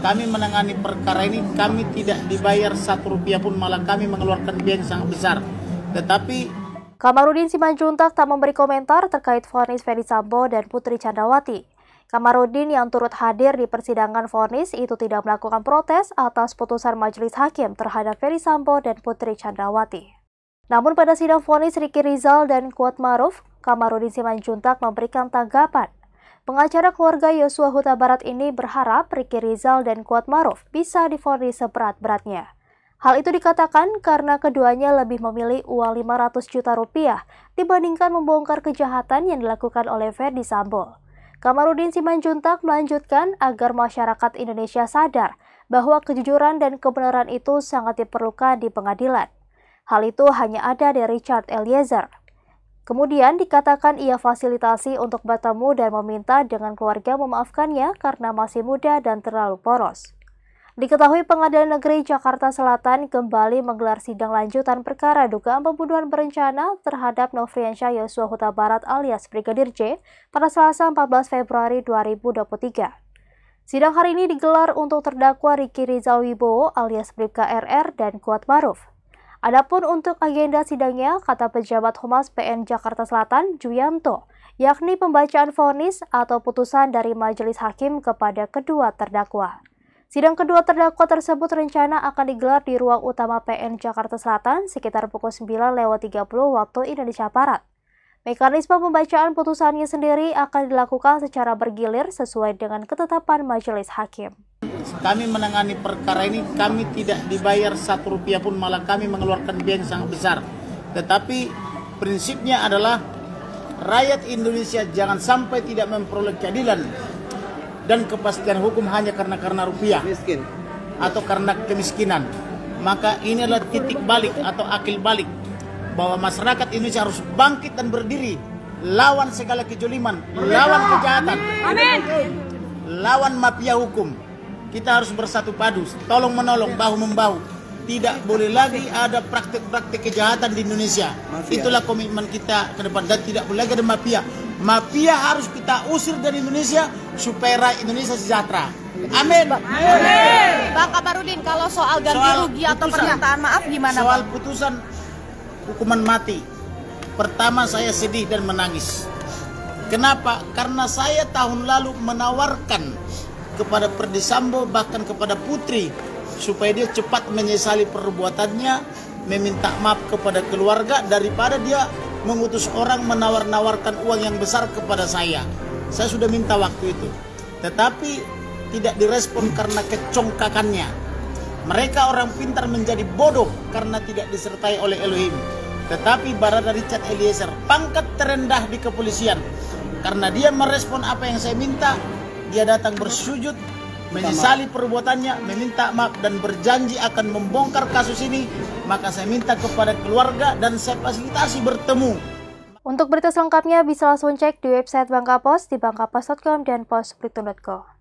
kami menangani perkara ini, kami tidak dibayar 1 rupiah pun, malah kami mengeluarkan biaya yang sangat besar. Tetapi Kamarudin Simanjuntak tak memberi komentar terkait vonis Ferdy Sambo dan Putri Chandrawati. Kamarudin yang turut hadir di persidangan vonis itu tidak melakukan protes atas putusan majelis hakim terhadap Ferdy Sambo dan Putri Chandrawati. Namun pada sidang vonis Ricky Rizal dan Kuatmaruf, Kamarudin Simanjuntak memberikan tanggapan. Pengacara keluarga Yosua Huta Barat ini berharap Ricky Rizal dan Kuatmaruf bisa divonis seberat-beratnya. Hal itu dikatakan karena keduanya lebih memilih uang 500 juta rupiah dibandingkan membongkar kejahatan yang dilakukan oleh Ferdy Sambo. Kamarudin Simanjuntak melanjutkan agar masyarakat Indonesia sadar bahwa kejujuran dan kebenaran itu sangat diperlukan di pengadilan. Hal itu hanya ada dari Richard Eliezer. Kemudian dikatakan ia fasilitasi untuk bertemu dan meminta dengan keluarga memaafkannya karena masih muda dan terlalu poros. Diketahui Pengadilan Negeri Jakarta Selatan kembali menggelar sidang lanjutan perkara dugaan pembunuhan berencana terhadap Nofriansyah Yosua Huta Barat alias Brigadir J pada Selasa 14 Februari 2023. Sidang hari ini digelar untuk terdakwa Ricky Rizal Wibowo alias Bribka RR dan Kuatmaruf. Adapun untuk agenda sidangnya, kata pejabat Humas PN Jakarta Selatan, Juyanto, yakni pembacaan vonis atau putusan dari majelis hakim kepada kedua terdakwa. Sidang kedua terdakwa tersebut rencana akan digelar di ruang utama PN Jakarta Selatan sekitar pukul 9.30 waktu Indonesia Barat. Mekanisme pembacaan putusannya sendiri akan dilakukan secara bergilir sesuai dengan ketetapan majelis hakim. Kami menangani perkara ini, kami tidak dibayar 1 rupiah pun, malah kami mengeluarkan biaya yang sangat besar. Tetapi prinsipnya adalah rakyat Indonesia jangan sampai tidak memperoleh keadilan dan kepastian hukum hanya karena rupiah atau karena kemiskinan. Maka ini adalah titik balik atau akil balik bahwa masyarakat Indonesia harus bangkit dan berdiri lawan segala kejoliman, lawan kejahatan, lawan mafia hukum. Kita harus bersatu padu, tolong menolong, bahu membahu. Tidak boleh lagi ada praktik-praktik kejahatan di Indonesia. Itulah komitmen kita ke depan, dan tidak boleh lagi ada mafia. Mafia harus kita usir dari Indonesia supaya rakyat Indonesia sejahtera. Amin. Bang Kamarudin, kalau soal ganti rugi atau permintaan maaf gimana? Soal putusan hukuman mati, pertama saya sedih dan menangis. Kenapa? Karena saya tahun lalu menawarkan kepada Ferdy Sambo bahkan kepada Putri supaya dia cepat menyesali perbuatannya, meminta maaf kepada keluarga daripada dia mengutus orang menawar-nawarkan uang yang besar kepada saya. Saya sudah minta waktu itu, tetapi tidak direspon karena kecongkakannya. Mereka orang pintar menjadi bodoh karena tidak disertai oleh Elohim. Tetapi Barada Richard Eliezer, pangkat terendah di kepolisian, karena dia merespon apa yang saya minta, dia datang bersujud, menyesali perbuatannya, meminta maaf dan berjanji akan membongkar kasus ini. Maka saya minta kepada keluarga dan saya fasilitasi bertemu. Untuk berita selengkapnya bisa langsung cek di website Bangka Pos di bangkapos.com dan posberita.co.